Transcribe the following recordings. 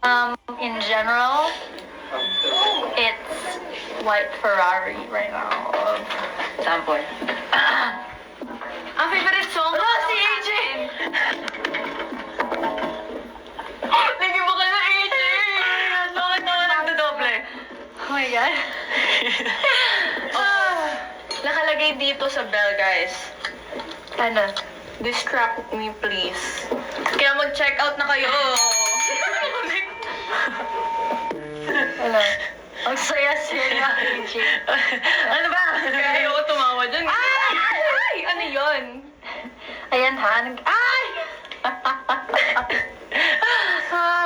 In general, it's white Ferrari right now. Sample. Ang favorite song ko si AJ! Lagi mo ka na AJ! Bakit naman nagdodoble? Oh my God. Nakalagay dito sa bell, guys. Ano? Distract me, please. Kaya mag-check out na kayo. Ano? Ang saya-saya, AJ. Ano ba? Kaya ayoko tumawa dyan. Ay! Ano yun? Ayan ha. Ay!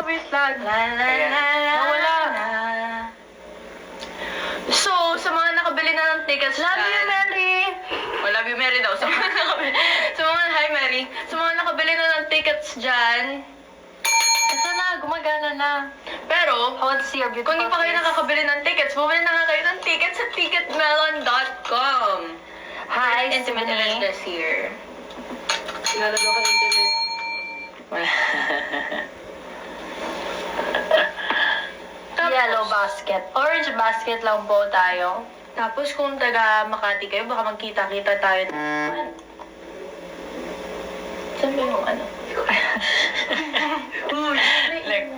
Wait lang. Nawala. So, sa mga nakabili na ng tickets Love you, dyan- Mary! Oh, love you, Mary daw. Sa mga nakabili, hi, Mary. Sa mga nakabili na ng tickets dyan. Ito na, gumagana na. Pero, I want to see your beautiful kung hindi pa kayo face. nakakabili ng tickets, bumili na nga kayo ng tickets sa ticketmelon.com. Hi, Intimate Sydney. event this year. Nalalo ka intimate. Yellow basket. Orange basket lang po tayo. Tapos kung taga Makati kayo, baka magkita-kita tayo. Saan ba yung ano? Like,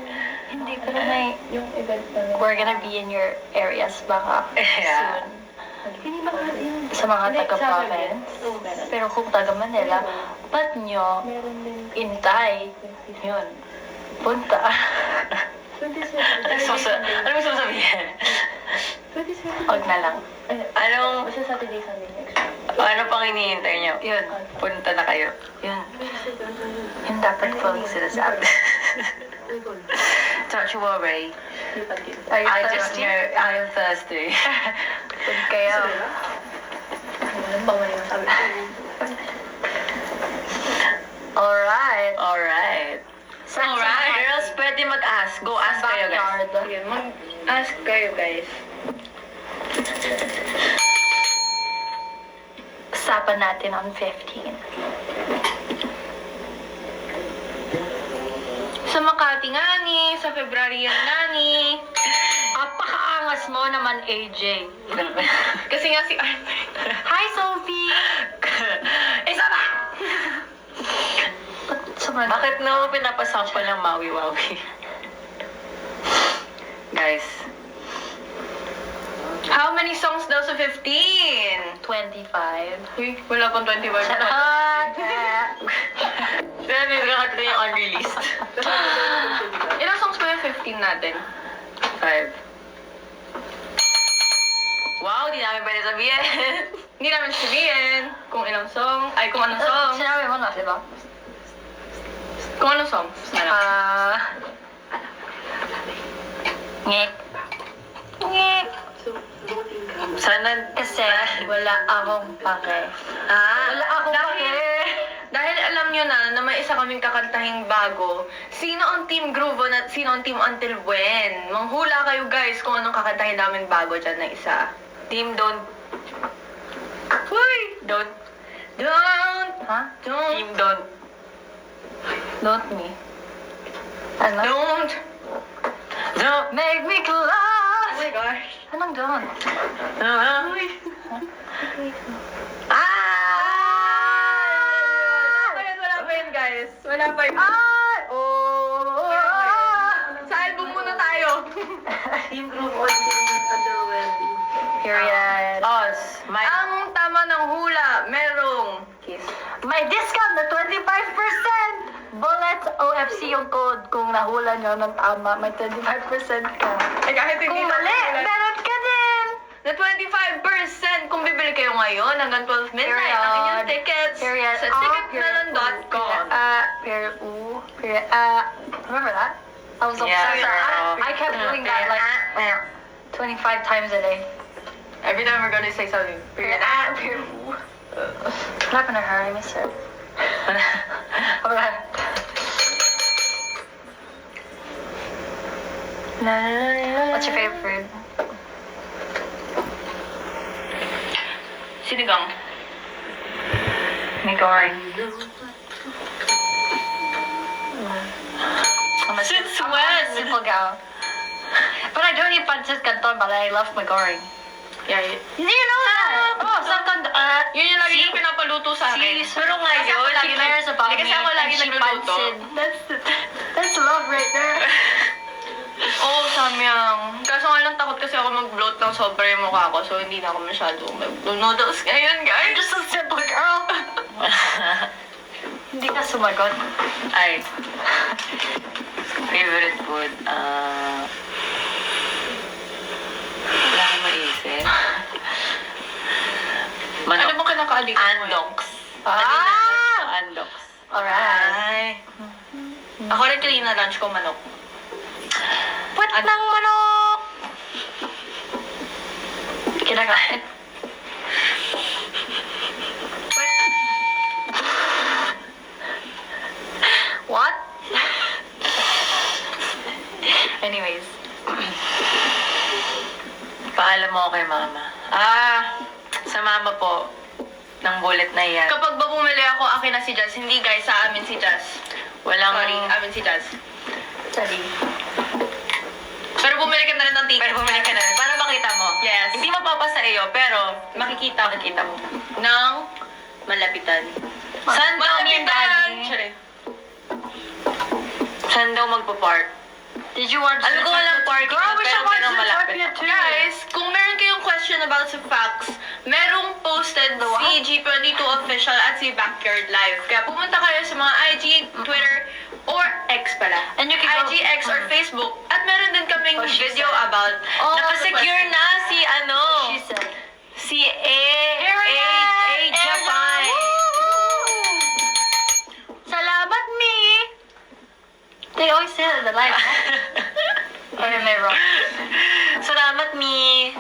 Hindi ko may... Yung event na We're gonna be in your areas baka Yeah. soon. Hindi Makati yun. Sa mga Hindi, taga-province. Oo, meron. Pero kung taga-Manila, ba't nyo Meron din. intay? Yun. Punta. 27. Ano gusto mo sabihin? 27. Huwag na lang. Anong, Basta Saturday, Sunday next week. ano pang hinihintay niyo? Yun. Punta na kayo. Yun. Yun dapat po yung sinasabi. Don't you worry. Lipat yun. Are you I just thirsty? know I am thirsty. Good kayo. Ano ba man yung sabi ko? Alright. Alright. Alright. Girls, pwede mag-ask. Go ask kayo, guys. Backyard. Sige, mag-ask kayo, guys. Usapan natin on 15. Sa Makati nga ni, sa February yan nga ni. Apakaangas mo naman, AJ. Kasi nga si Arthur. Hi, Sophie! Isa ba? Sobrang... Bakit na pinapasample ng Maui-Wawi? Guys. How many songs daw sa 15? 25. Uy, wala pang 21. Charot! Grabe, nakakita yung unreleased. Ilang songs ba yung 15 natin? 5. Wow, di namin pwede sabihin. Hindi namin sabihin kung ilang song, ay kung anong song. Sinabi mo na, di ba? Kung anong song. Ngek. Ngek. So, voting ka. Sana, Kasi wala akong pake. Wala akong dahil alam nyo na may isa kaming kakantahing bago, sino ang Team Groove at sino ang Team Until When? Manghula kayo guys kung anong kakantahin namin bago dyan na isa. Team Don't. Uy! Don't. Ha? Team Don't. Don't me. Ano? Don't. Make me Oh close! my gosh. Anong don't? Uy. Wala pa yun guys. Wala pa yun. Ay! Oh! Sa album muna tayo. Team group or team underwhelming. Period. Us. Ang tama ng hula, merong Kiss. May discount na 25%! Bullets OFC yung code. Kung nahula nyo ng tama, may 25% ka. eh kahit hindi Kung mali, meron ka din! na 25% kung bibili kayo ngayon hanggang 12 midnight ang inyong tickets Period. sa ticketmelon.com. Remember that? I was Yeah, obsessed. girl. I kept doing that like 25 times a day. Every time we're gonna say something. Period. Period. What happened to her? I miss her. Alright. What's your favorite food? Sinigang. Migori. Since when? Bulgao. But I don't eat pancit canton, but I love magoring. Yeah, You know that? Oh, sometimes, yun yung lagi yung pinapaluto sa akin. Pero ngayon, Kasi she cares about me. Kasi ako lagi and she nagluluto. pancit. That's love right there. Oo, Samyang. Kaso nga lang takot kasi ako mag-bloat ng sobra yung mukha ko. So, hindi na ako masyado mag-noodles ngayon, guys. I'm just a simple girl. Hindi ka sumagot. Ay. Favorite food? Wala akong maisip. Ano mo kinaka-addict mo? Andoks. Andoks. Alright. Ay. Ako rin kanina lunch ko manok. Puwet ng manok! Kinakain. What? Anyways. Paalam mo kay mama. Sa mama po. Ng bullet na yan. Kapag ba bumili ako, akin na si Jazz. Hindi guys, sa amin si Jazz. Walang... Sorry, amin si Jazz. Sorry. Pero bumili ka na rin ng ticket. Pero bumili ka na rin. Para makita mo. Yes. Hindi mapapasa iyo, pero makikita mo. Ng Malapitan. Saan daw ni Daddy? Sorry. Saan daw magpo-park? Did you watch Alam ko walang parking Girl, we should watch pero malapit. Zootopia too. Guys, kung meron kayong question about sa facts, merong posted si G22 Official at si Backyard Live. Kaya pumunta kayo sa mga IG, Twitter, or X pala. And you can go- IG, X, or Facebook. At meron din kaming Oh, she video said. about all the Nakasecure questions. na si ano? She said. Si A Japan. Salamat, me! They always say that in the live. Or am I wrong? Salamat, Mi.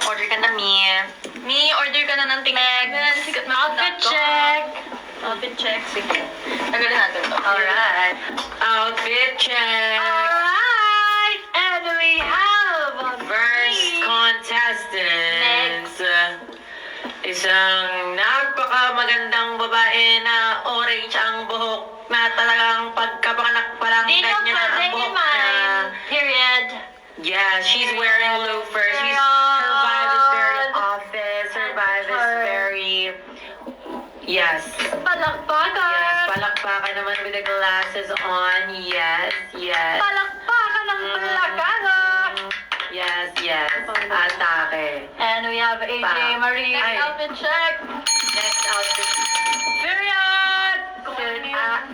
Order ka na, Mi. Me, order ka na ng ticket. Outfit check! Outfit check. Sige. Tagalin natin to. Alright. Outfit check. Alright! And we have a First contestant. Isang napaka-magandang babae na orange ang buhok na talagang pagkapanganak pa lang Di na ganyan na ang pwede buhok naman. niya. Period. Yeah, she's wearing loafers. Her vibe is very office. Her vibe is very... Yes. Palakpakan! Yes, palakpakan naman with the glasses on. Yes, yes. Palakpakan ng palakana! Yes, yes. Atake. And we have AJ Pa. Marie. Ay. Outfit check! Next outfit. Period!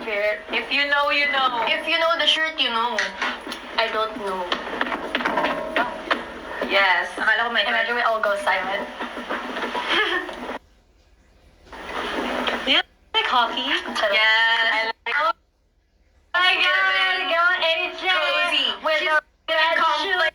Period. If you know, you know. If you know the shirt, you know. I don't know. Yes. Akala ko may Imagine we all go silent. Do you like hockey? Yes. Oh my god, go AJ! Cozy. With She's the red complete.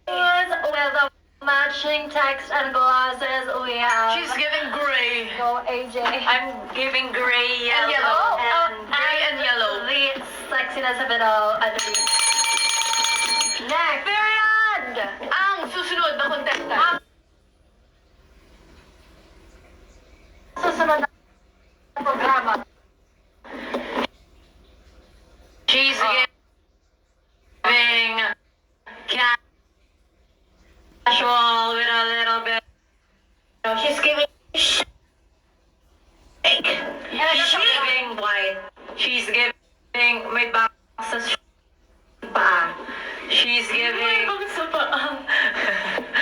shoes, with the matching text and glasses, we have... She's giving gray. Go AJ. I'm giving gray, And yellow. yellow. Gray and yellow. The sexiness of it all underneath. Next! Period! Ang susunod na contestant. Susunod na programa. She's giving casual with a little bit. She's giving shake. She's giving white. She's giving may box sa pa. She's giving.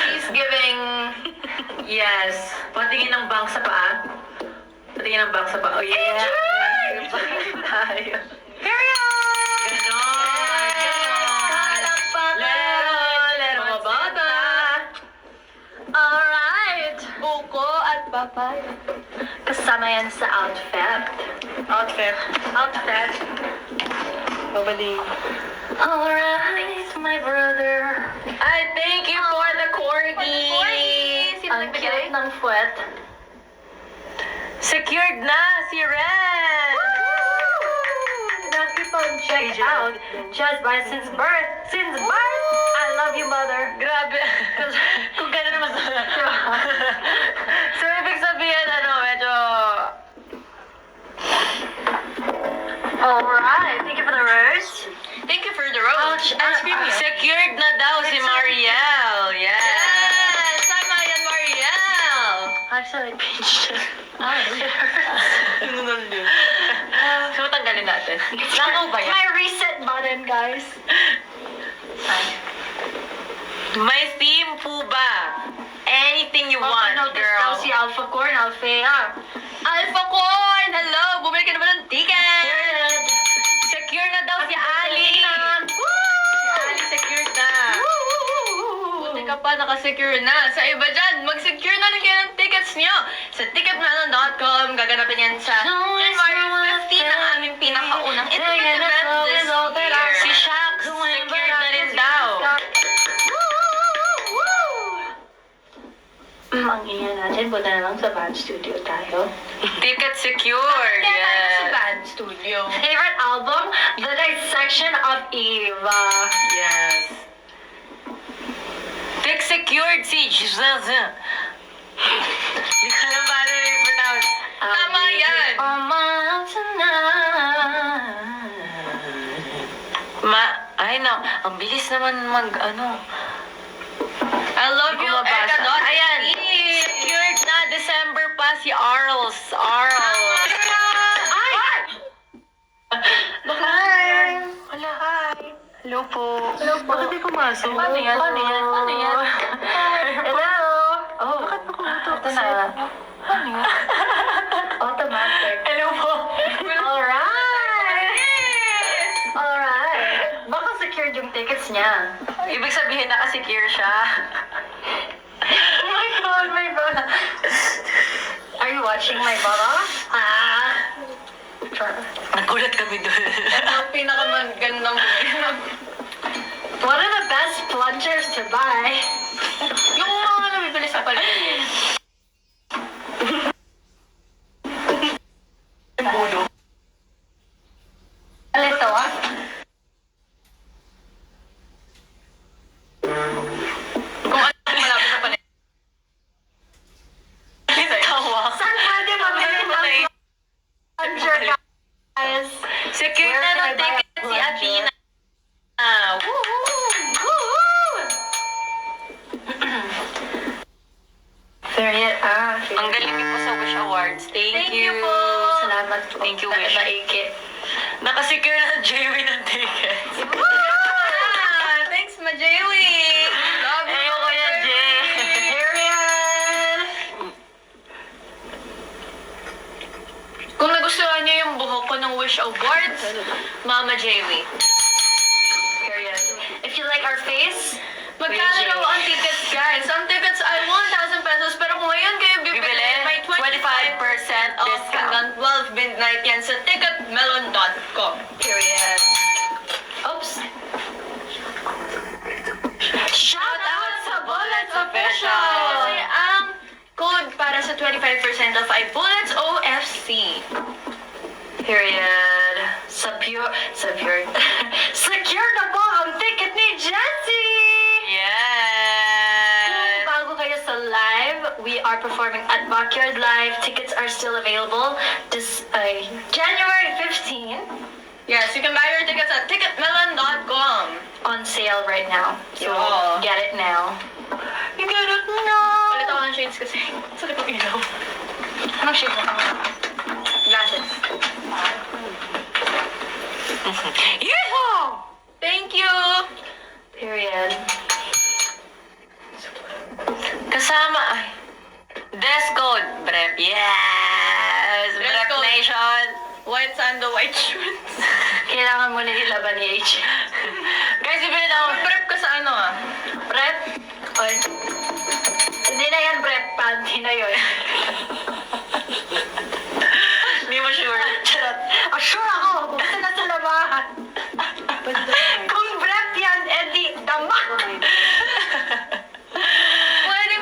She's giving... Yes. Patingin ng bank sa paa. Patingin ng bank sa paa. Oh, yeah. Tayo. Period! Ganon. Lero, mga bata. Alright! Buko at papaya. Kasama yan sa outfit. Outfit. Outfit. Babali. Alright, my brother. I thank you for the corgi. Sino Ang nagbigay? cute ng puwet. Secured na si Ren. Now people check out just by since birth. Since birth! I love you, mother. Grabe. Kung gano'n naman so, ibig sabihin, medyo... Alright, thank you for the rose. Thank you for the rose. Ice cream yun. Secured na daw si Mariel. Yes. Yes! Tama yan, Mariel! Actually, page. So, tanggalin natin. Langaw ba yan? My reset button, guys. May theme po ba? Anything you want, Notice girl. daw si Alpha Corn, Alfea. Alpha Corn! Hello! Bumili ka na ba ng ticket? Secure na daw si Ali. Si Ali secured na. Buti ka pa, nakasecure na. Sa iba dyan, mag-secure na rin kayo ng tickets nyo. Sa ticketmelon.com, gaganapin yan sa January 15 ang aming pinakaunang intimate event this year. Si Shax, secured na rin daw. Ang ingay natin, punta na lang sa band studio tayo. Ticket secured. Kaya tayo sa Yes. band studio. Favorite album? The Dissection of Eva. Yes. Tick secured si Jesus. Hindi ko alam paano i-pronounce. Tama yan. On my tonight. Ay no, ang bilis naman I love you, Bumabasa. Eka Dot. Ayan. Secured na December pa si Arls. Ay! Hi! Wala. Hello po. Hello po. Bakit di pumasok? Paano yan? Paano yan? Paano yan? Hello! Oh, Bakit nakuha ito na. Paano yan? Automatic. Hello po. Alright! Alright. Baka secured yung tickets niya. Ibig sabihin naka-secure siya. Oh my God, my God. Are you watching my baba? Sure. Nagulat kami doon. Ang pinakamagandang What are the best plungers to buy? yung mga nabibili sa palengke. Ano ito, ah? Kung ano malapit sa palengke. Tawa. Saan pwede mabili ng plunger, guys? Secure na ng ticket si Athena. Period. Ang galing niyo po sa Wish Awards. Thank you you po. Salamat po. Thank you, Wish. Naikit. Nakasecure na ng JW ng tickets. Thanks, Majewi! Love you, Ayoko Kuya Jay. Period. Kung nagustuhan niyo yung buhok ko ng Wish Awards, Mama Jewi. Period. If you like our face, Magkano na po ang tickets, guys? Ang tickets ay 1,000 pesos, pero kung ngayon kayo bibili, Bibili, may 25% off discount. hanggang 12 midnight yan sa ticketmelon.com. period. Oops. Shout out sa Bullets Official! Kasi ang code para sa 25% off ay Bullets OFC. Period. Secure na po ang ticket ni Jessie! Kung Yes. bago kayo sa live, we are performing at Backyard Live. Tickets are still available. This January 15 Yes, you can buy your tickets at ticketmelon.com. on sale right now. So Yeah. get it now. You got it now. Palit ako ng shades kasi sakit ang ilaw. Anong shade mo? Glasses. Yeehaw! Thank you! Period. Kasama ay dress code, Brep. Yes! Dress Brep code. Nation. White sando, white shorts. Kailangan mo na ilaban ni H. Guys, bibili na ako. Prep ka sa ano ah? Brett? Oy. Hindi na yan, Brett. Panty na yun. Hindi mo sure. Charot. Oh, sure ako. Basta na sa labahan. Kung Brett yan, edi dama.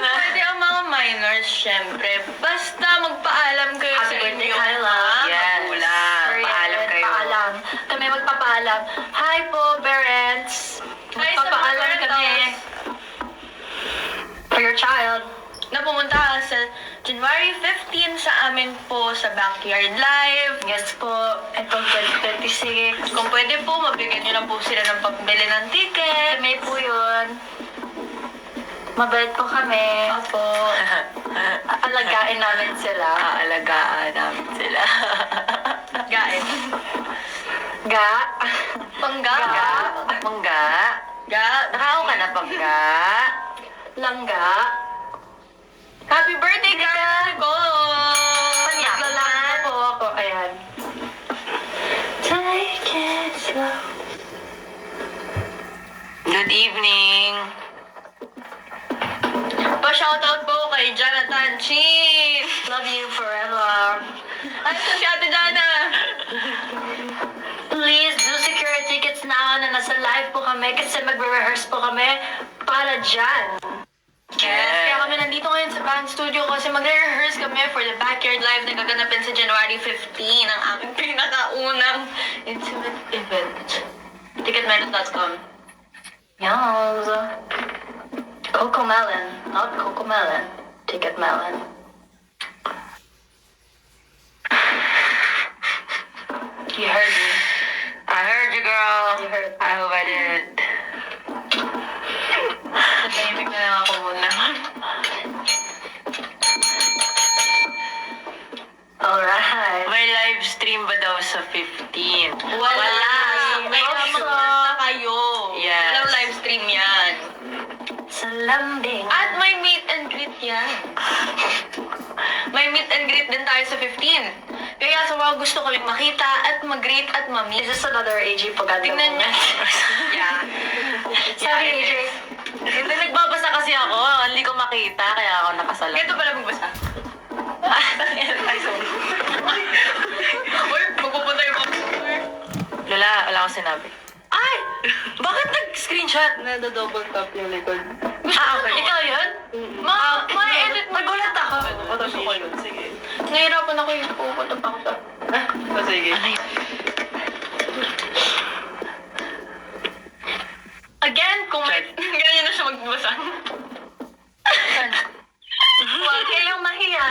Pwede ang mga minors, syempre. Basta magpaalam kayo Happy sa birthday, inyong Kyla. mga Yes. magulang. Period. Paalam kayo. Paalam. Kami magpapaalam. Hi po, parents. Hi sa mga Magpapaalam kami parents. for your child. Na pumunta ka sa January 15 sa amin po sa Backyard Live. Yes po, itong 2026. Kung pwede po, mabigyan nyo lang po sila ng pambili ng ticket. May po yun. Mabait po kami. Opo. Alagain namin sila. Aalagaan namin sila. Gain. Ga. Pangga. Mangga. Ga. Nakao ka na, Pangga. Langga. Happy birthday, girl! Go! Naglalangga po ako. Ayan. Take it slow. Good evening. Pa-shoutout po kay Jonathan Chin! Love you forever. Ano to si Ate Jana? Please do secure tickets now na nasa live po kami kasi magre-rehearse po kami para dyan. Yes, kaya kami nandito ngayon sa band studio kasi magre-rehearse kami for the Backyard Live na gaganapin sa January 15, ang aming pinakaunang intimate event. Ticketmelon.com. Yes. Coco Melon, not Coco Melon. Ticket Melon. You heard me. I heard you, girl. You heard. I hope I did. Natahimik na lang ako muna. Alright. May live stream ba daw sa 15? Wala! May Option. na kayo. Yes. Walang live stream yan. Sa lambing. At may meet and greet yan. May meet and greet din tayo sa 15. Kaya sa mga gusto kaming makita at mag-greet at Is ma-meet. this another AJ Paganda Tingnan niya. moment? Yeah. Sorry, Yeah, it AJ. is. Hindi, nagbabasa kasi ako. Hindi ko makita, kaya ako nakasalan. Ganito pala magbasa. Ay, sorry. Uy, magpupunta yung computer. Lola, wala akong sinabi. Ay! Bakit nag-screenshot? Nada-double tap yung likod. Okay. Ikaw yun? Ma-edit mo. Nagulat ako. Gusto ko yun. Sige. Nahirapan ako yung pupunta pa ako sa... Sige. Ano Again, kung may... Ganyan na siya magbasa. Huwag kayong mahiya.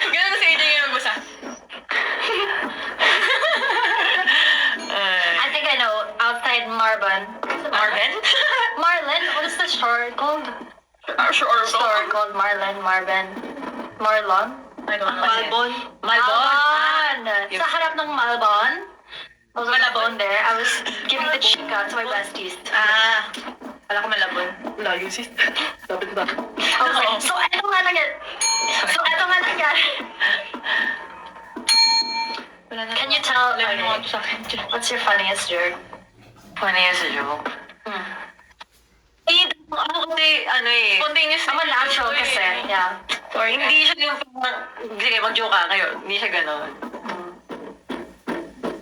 Ganyan na si AJ yung magbasa. I think I know. Outside Marban. Marvin? Marlin? What is the store called? Sure. Store called Marlin, Marvin. Marlon? I don't know. Malbon? Malbon! Yung- Sa harap ng Malbon. I was on the Malabon. phone there. I was giving the chica to my besties. Wala ko malabon. Layo sis. Dapat ba? I was like, so eto nga nangyari. Wala na. Can you tell, Alam mo okay, sa akin dyan. what's your funniest joke? Funniest joke. Ako kasi, ano eh. Spontaneous. I'm a natural kasi. Yeah. Sorry. Hindi siya yung sige, mag-joke ka kayo. Hindi siya gano'n.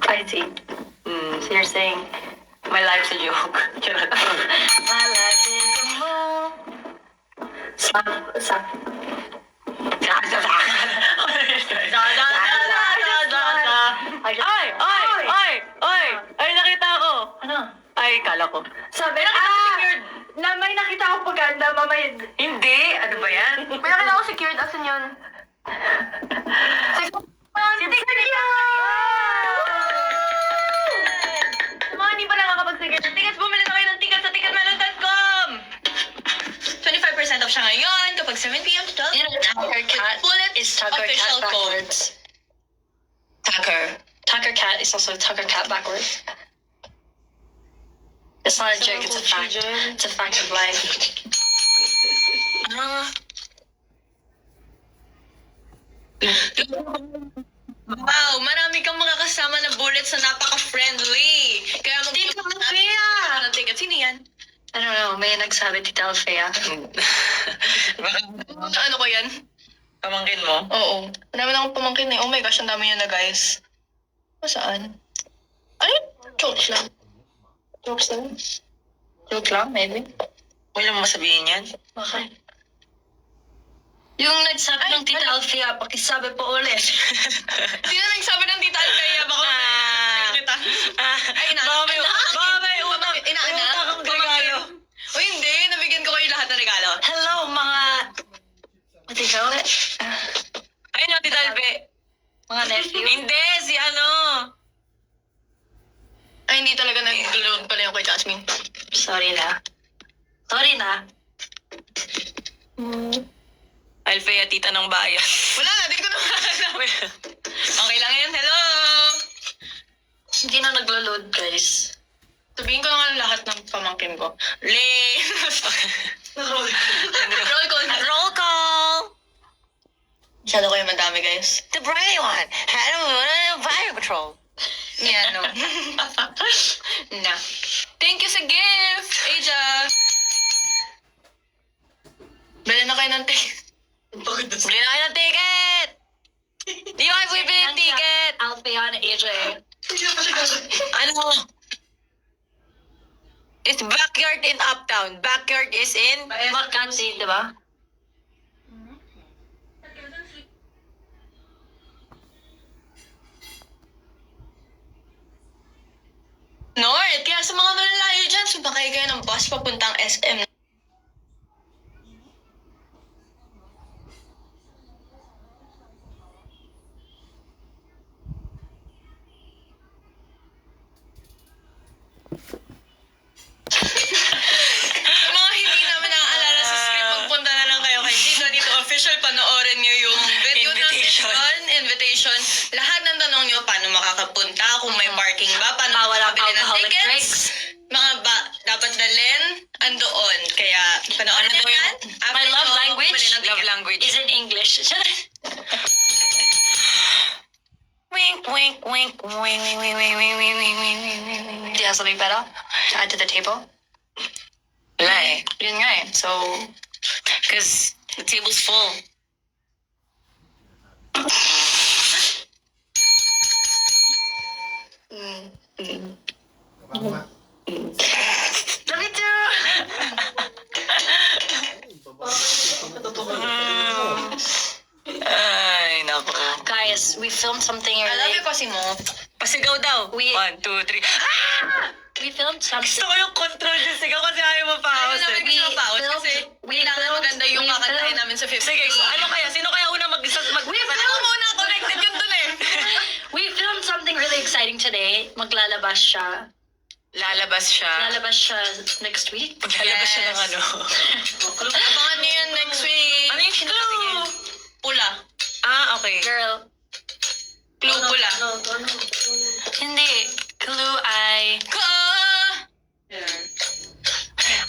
I see. So you're saying, My life's a joke. Charot. my life is a move. Stop. I just, Ay, nakita ko! ano? Ay, kala ko. Sabi, na may nakita akong paganda, mamay. Hindi! Ano ba yan? May nakita ko secured. Asan yun? Sa mga hindi pa nakakapag-secure ng tickets, bumili na kayo ng tickets sa ticketmelon.com! 25% off siya ngayon kapag 7 p.m. to 12 You know, Tucker Cat Bullet is Tucker Cat official code. backwards. Tucker Cat is also Tucker Cat backwards. It's not a joke, it's a fact. It's a fact of life. Wow, marami kang mga kasama na bullets na napaka-friendly. Kaya ng tickets. Sino yan? I don't know, may nagsabi Tita Alfea. Ano ko yan? Pamangkin mo? Oo. Marami na akong pamangkin eh. Oh my gosh, ang dami yun na guys. Saan? Ay, jokes lang. Jokes lang? Joke lang, maybe. Huwag mo masabihin yan. Bakit? Yung nagsabi ng Tita Alfea, pakisabi po ulit. Sino nagsabi ng tita Alfea? Baka kita. Ay, Baka may utang. Inaanak? Utang kang regalo. O hindi, nabigyan ko kayo lahat ng regalo. Hello, mga... What Ikaw eh. Ay, no, Tita Albe. Mga nephew. Hindi, si ano. Ay, hindi talaga nag-load pala yung kay Jasmine. Sorry na. Sorry na. Alfea, tita ng bayan. Wala na, di ko na Okay lang yan, hello! Hindi na naglo-load, guys. Sabihin ko na nga lahat ng pamangkin ko. Lane! Roll call. Roll call! Masyado kayo madami, guys. The briny one. Had a fire patrol. Yeah, no. Na. Thank you sa gift, Aja! Bili na kayo ng ticket. Bili na kayo ng ticket! Di ba kayo bibili ng ticket? Alfea and AJ. Ano? It's backyard in Uptown. Backyard is in... Makati, di ba? North! Kaya sa mga malalayo dyan, sumakay kayo ng bus papuntang SM. Sa mga hindi namin naaalala sa script, magpunta na lang kayo kay Gisa dito official. Panoorin niyo yung video Invitation. invitation. Lahat ng tanong niyo, paano makakapunta, kung may parking ba, paano Bawal ang makabili ng alcoholic tickets. drinks. Mga dapat dalhin, andoon. Kaya, panoorin Ano niyo daw yan. yung- My love language? bumili ng Love ticket. language. Is in English. Wink, wink, wink, wink, wink, wink, wink, wink, wink, wink, wink, wink, wink, wink. Do you have something better to add to the table? Wala eh. Yun nga eh. So, Because the table's full. let me do! Ay, naku. Guys, we filmed something I love early. you kasi mo. Pasigaw daw. We- 1, 2, 3. We filmed Gusto something. ko yung control yung sigaw kasi ayaw mo pa Ayaw ako. namin We gusto mapaos filmed- kasi we kailangan filmed- maganda yung we kakantahin filmed- namin sa 50. Sige, ano kaya? Sino kaya una mag... Ano muna connected yun dun eh. We filmed something really exciting today. Maglalabas siya. Lalabas siya. Lalabas siya next week. Lalabas siya ng ano. Abangan niyo yun next week. Ano yung sinasabi? Pula. Ah, okay. Girl. Clue pula. Hindi. Clue ay... Ka!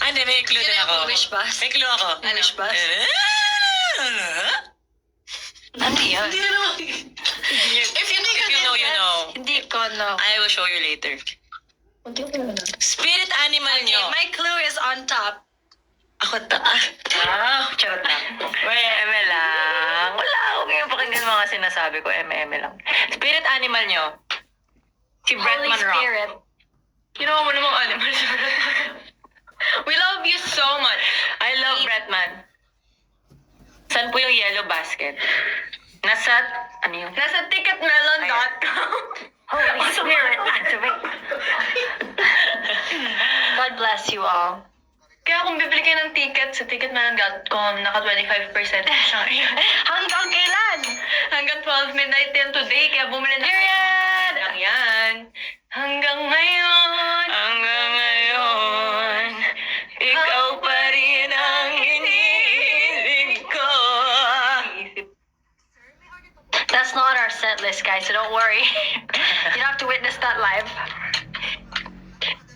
Ah, hindi. May clue din ako. Wish bus. May clue ako. Ano? Wish bus. Ano yun? If you think If you know, you know. Hindi ko no. I will show you later. Spirit animal Okay, nyo. my clue is on top. Ako ta. Charot lang. May eme lang. Wala. Huwag yung pakinggan mga sinasabi ko. Eme lang. Spirit animal nyo. Si Holy Bretman Rock. Spirit. Ginawa mo namang animal sa We love you so much. I love Bretman. Saan po yung yellow basket? Nasa, ano yun? Nasa ticketmelon.com. Holy Spirit, activate. God bless you all. Kaya kung bibili kayo ng ticket sa ticketmelon.com, naka 25% siya ngayon. Hanggang kailan? Hanggang 12 midnight yan today, kaya bumili na Period! lang yan. Hanggang ngayon. Hanggang ngayon, ikaw pa rin ang iniisip ko. That's not our set list, guys, so don't worry. You don't have to witness that live.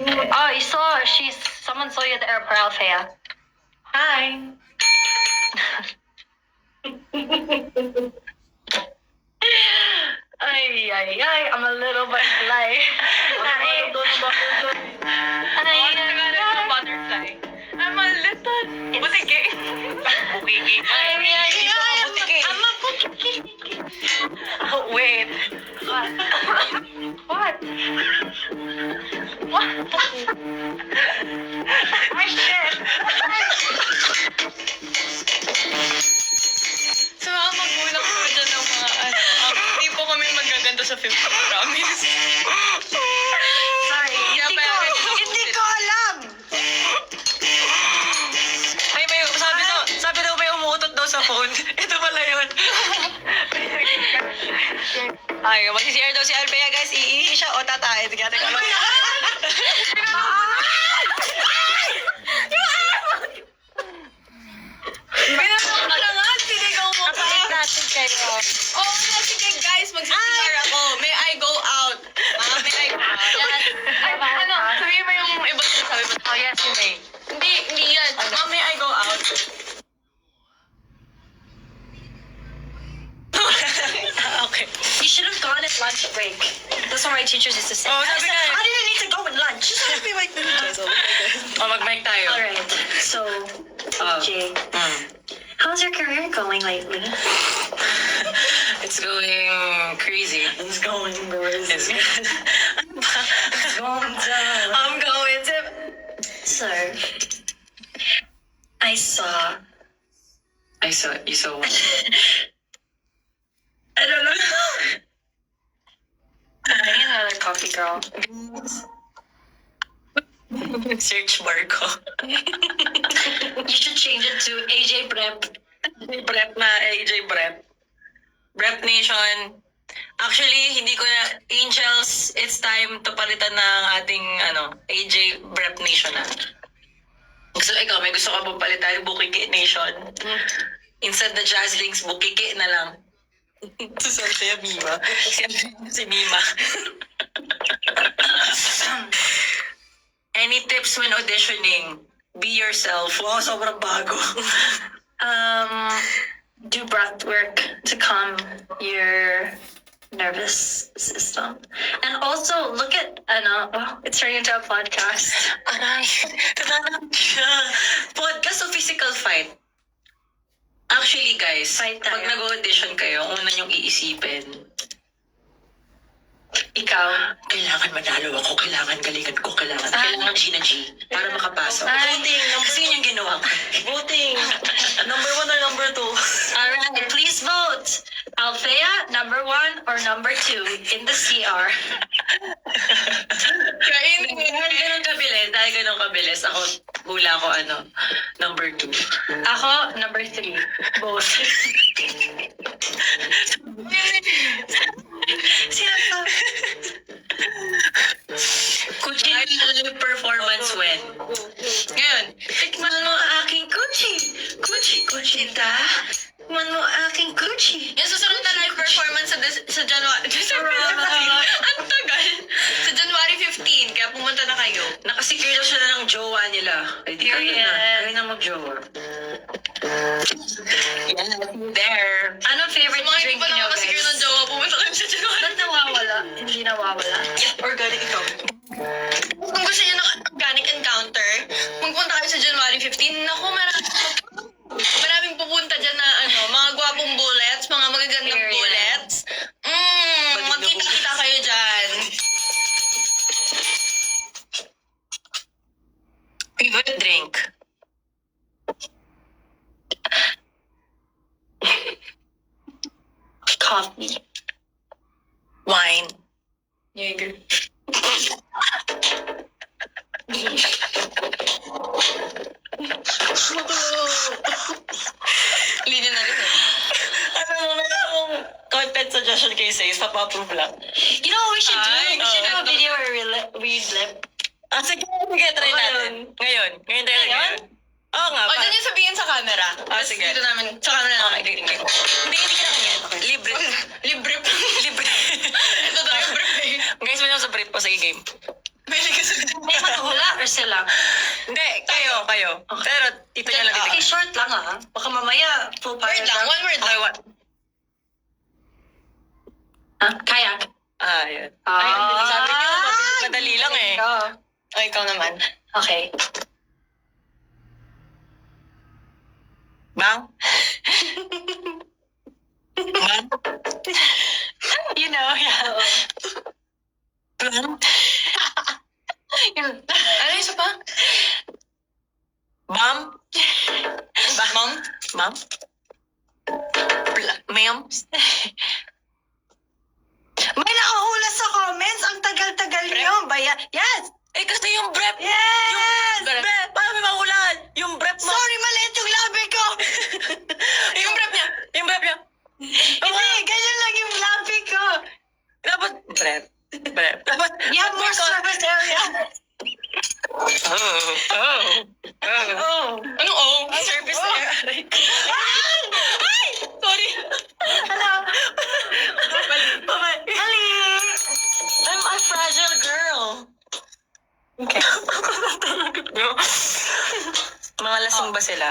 Oh, someone saw you at the airport, Alfea. Hi. Ay, I'm a little butterfly. Butterfly. I'm a little butiki. Bukiki. I'm a butterfly. Oh, wait. What? What? Ay, shit. Sa mga magulang ko dyan ng mga hindi po kami magaganda sa 50, promise. Sorry. Yeah, Hindi pero- hindi ko alam. Ay, may, sabi daw may umuutot daw sa phone. Ito Ay, mag-CR daw si Alpea, guys. Iihi siya o tatay. Teka lang. Binanong ko na nga, sinigaw mo pa. Kapatid natin kayo. Oo nga, sige guys, mag-CR ako. May I go out? May I go out? Ay, ano, sabihin mo yung iba sabi mo. Oh, yes, you may. Hindi yan. May I go out? Okay. You should have gone at lunch break. That's what my teachers used to say. Oh, I sabi said, nga. I didn't need to go at lunch. Oh, mag-mic tayo. All right. So, Jay, how's your career going lately? It's going crazy. It's going crazy. It's going down. I'm going to... So, I saw. You saw what? I don't know. I need another coffee, girl. Search bar ko. You should change it to AJ Prep. Brep na, AJ Brep. Brep Nation. Actually, hindi ko na, Angels, it's time to palitan ng ating, AJ Brep Nation na. Ikaw, may gusto ka ba palitan? Bukiki Nation. Instead the Jazzlings, Bukiki na lang. Susal siya, Mima. Si Mima. Any tips when auditioning? Be yourself. Wow, sobrang bago. Do breath work to calm your nervous system. And also, look at, wow, it's turning into a podcast. Aray, nananap siya. Podcast o physical fight? Actually, guys, Fight tayo. pag nag-audition kayo, ang una niyong iisipin, Ikaw. kailangan manalo ako, kailangan galingan ko, kailangan G na G para makapasok. Ay. Kasi yun yung ginawa ko. Voting. Number 1 or number 2? Alright, please vote. Althea, number 1 or number 2 in the CR. Kainin Dahil ganun kabilis. Ako, hula ko, number 2. Ako, number 3. Both. Kuchi performance when? Ngayon, tikman mo aking kuchi. Kuchita. Tikman mo aking kuchi. Yung susunod na live performance sa January. Ang tagal. Sa January 15, kaya pumunta na kayo. Nakasecure na siya na ng jowa nila. Ay, di kayo na. Kayo na mag-jowa. There. Anong favorite Sa mga hindi drink pa niyo, nakakasecure ng guys? jowa, pumunta kayo sa January. Ba't nawawala? Hindi nawawala. Organic ikaw. Kung gusto niyo ng organic encounter, magpunta kayo sa January 15. Naku, maraming pupunta dyan na mga gwapong bullets, mga magagandang Period. bullets. Magkita-kita kayo dyan. Favorite drink? Coffee. Wine. Jaeger. Linya na rin Meron akong content suggestion kay Says, papa-approve lang. You know what we should do? Ay, We should do a oh. video where we lip. Sige, try natin. Ngayon tayo ngayon. Oo nga. O, dyan yung sabihin sa camera. Sige. Dito namin, sa camera namin. Okay, hindi ka lang yan. Libre. Libre. Libre. Ito tayo, brief eh. Guys, may sa brief po sa game. May ligas. May maghula or sila? Hindi, kayo. Pero, tito niya lang Okay, dito. short lang Baka mamaya, full Word lang, one word lang. Kayak. Yun. Ay, ang dali. Sabi niyo, madali lang eh. O, ikaw naman. Okay. Bang? Bang? You know, yeah. Bang? Ano yung isa pa? Bam? Mom? Ma'am? Ma'am? May nakahula sa comments. Ang tagal-tagal niyo. Yes! Eh, kasi yung brep. Yes! Yung brep. Paano may mahulaan? Yung brep mo. Sorry, maliit yung labi ko. Yung brep niya. Yung brep niya. Hindi, ganyan lang yung labi ko. Oh. Ano oh? Service na yan. Ay! Sorry. Mali. I'm a fragile girl. Okay. Mga lasing ba sila?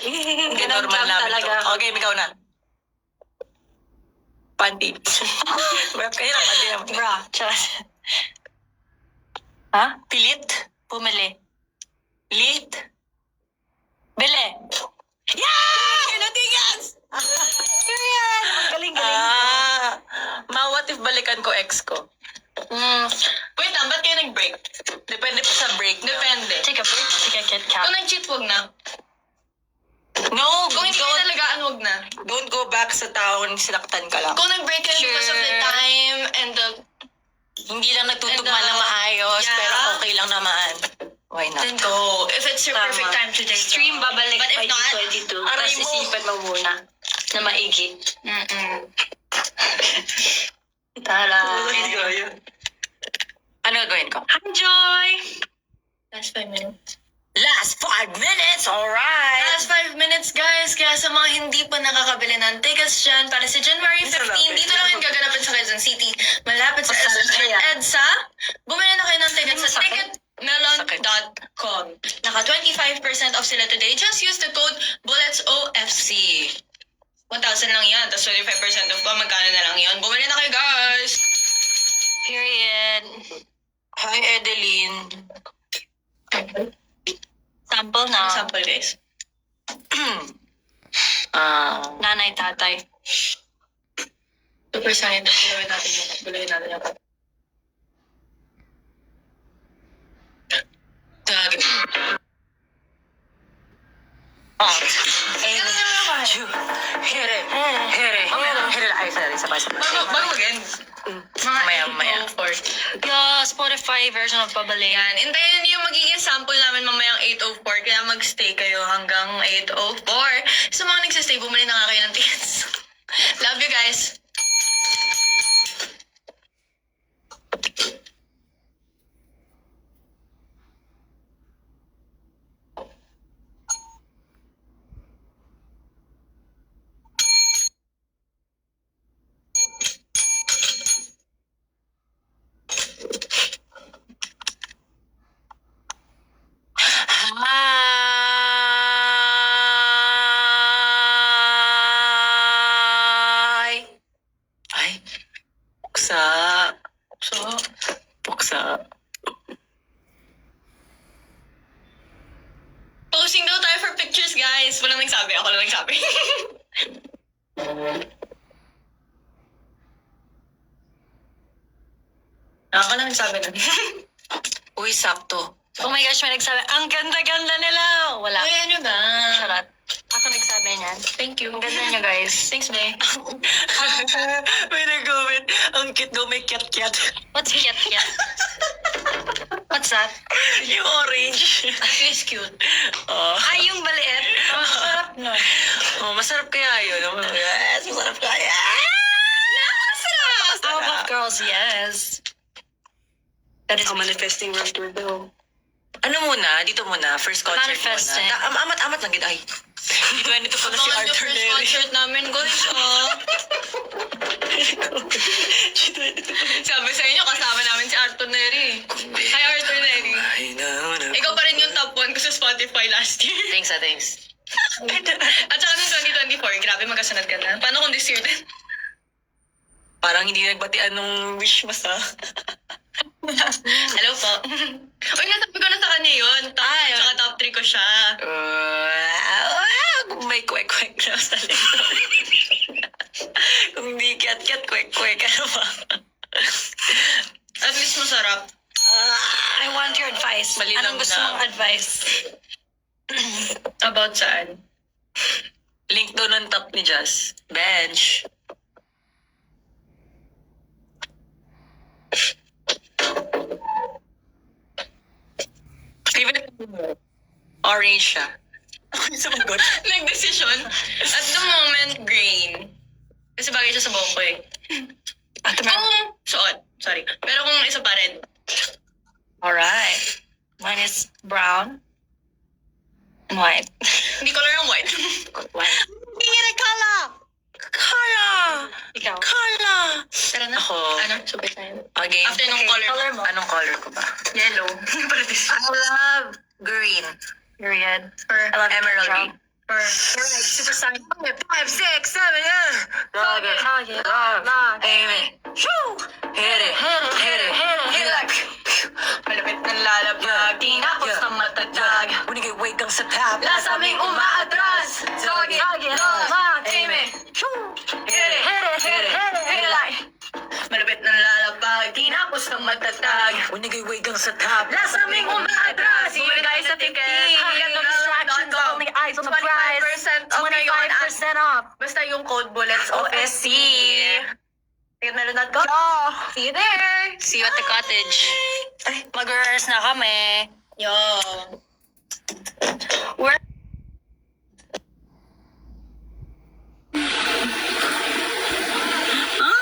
Hindi Ganun normal lang namin talaga. to. Okay, ikaw na. Panty. Web kayo na, panty naman. Bra. Charot. Ha? Pilit? Bumili. Lit? Bili. Yeah! Kinatigas! Yan. Galing-galing. What if balikan ko ex ko? Wait lang, ba't kayo nag-break? Depende pa sa break. Depende. Take a break. Take a Kit Kat. Kung nag-cheat, wag na. No, Kung hindi kayo talagaan, wag na. don't go back sa taon, sinaktan ka lang. Kung nag-break kayo because of the time and the... Hindi lang nagtutugma And, na maayos, yeah. pero okay lang naman. Why not? Then go. If it's your Tama. perfect time to date. Stream babalik But if by not, 22. aray Tapos mo. isipan mo muna na maigi. Tara. Ano gagawin ko? Enjoy! Last 5 minutes. Last 5 minutes, alright! Last 5 minutes, guys. Kaya sa mga hindi pa nakakabili ng tickets dyan, para sa January 15, dito lang yung gaganapin sa Quezon City. Malapit sa Masarap SM kaya. EDSA. Bumili na kayo ng tickets sa Masakit? ticketmelon.com. Naka 25% off sila today. Just use the code BulletsOFC. 1,000 lang yan. Tapos 25% off pa. Magkano na lang yun. Bumili na kayo, guys. Period. Hi, Edeline. Sample na. Sample, guys. Nanay, tatay. Super science. Buluhin natin yung Tag. Hit it. Sabay. Bago mag-end. Mamaya. Yeah, Spotify version of Babali. Yan. Hintayin niyo yung magiging sample namin mamayang 8:04. Kaya mag-stay kayo hanggang 8:04. Sa mga nagsistay, bumili na nga kayo ng tickets. Love you guys. Hi! Ay, puksa. Puksa. Posting daw tayo for pictures, guys. Walang nagsabi. Ako lang nagsabi. Ako lang nagsabi na. Uy, sakto. Oh my gosh, may nagsabi, ang ganda-ganda nila! Wala. Uy, ano ba? Charot. Ako nagsabi niyan. Thank you. Ang ganda niya, guys. Thanks, May. May nag-comment. Ang cute daw, may cat-cat. What's cute? What's that? Yung orange. She's cute. Oh. Ay, yung baliit. Ang sarap nun. Oh, masarap kaya yun. Yes, masarap kaya. Powerpuff Girls, yes. That is Manifesting world tour daw. Ano muna? Dito muna. First concert Manifesting. muna. Amat-amat lang gid. Ay. Dito pala si Abangan Arthur yung first Neri. concert namin, guys, oh. Sabi sa inyo, kasama namin si Arthur Neri. Hi, Arthur Neri. Ikaw pa rin yung top 1 ko sa Spotify last year. Thanks. At saka noong 2024, grabe magkasunod ka na. Paano kung this year din? Parang hindi nagbatian nung wish mo sa... Hello po. Uy, nasabi ko na sa kanya yun. Top 1 yun. tsaka top 3 ko siya. Kung may kwek-kwek na sa lito. Kung hindi cat-cat, kwek-kwek. Ano ba? At least masarap. I want your advice. Malinaw Anong gusto na. mong advice? About saan? Link daw ng top ni Jazz. Bench. Favorite orange siya. Ako yung sumagot. Nag-decision. At the moment, green. Kasi bagay siya sa buhok ko eh. Kung suot. Sorry. Pero kung isa pa red. Alright. Mine is brown. And white. Hindi color ng white. White. Hindi kala! Kala! Ikaw. Kala! Tara na. Ako. Ano? Subay tayo. Okay. After nung color mo. Anong color ko ba? Yellow. I love green. Period. I love emerald green. Alright, super sign. 5, 6, 7, yeah. Target. Aim it. Shoo! Hit it. Hit it. Hit it. Hit it. Hit it like. Malapit ng lalapag. Tinapos ng matatag. Unigay wait kang sa top. Lasaming umaatras. Target. Lock. Aim it. Hit it. Hit it. Hit it. Hit it like. Malapit ng lalapag. Tinapos ng matatag. Unigay wait kang sa top. Lasaming umaatras. See you guys sa ticket. Hanggang no distractions, only eyes on the prize. 25% off ngayon. 25% off. Basta yung code bullets OSC. Ticketmelon.com. See you there. See you at the cottage. Mag-rehearse na kami. Yo.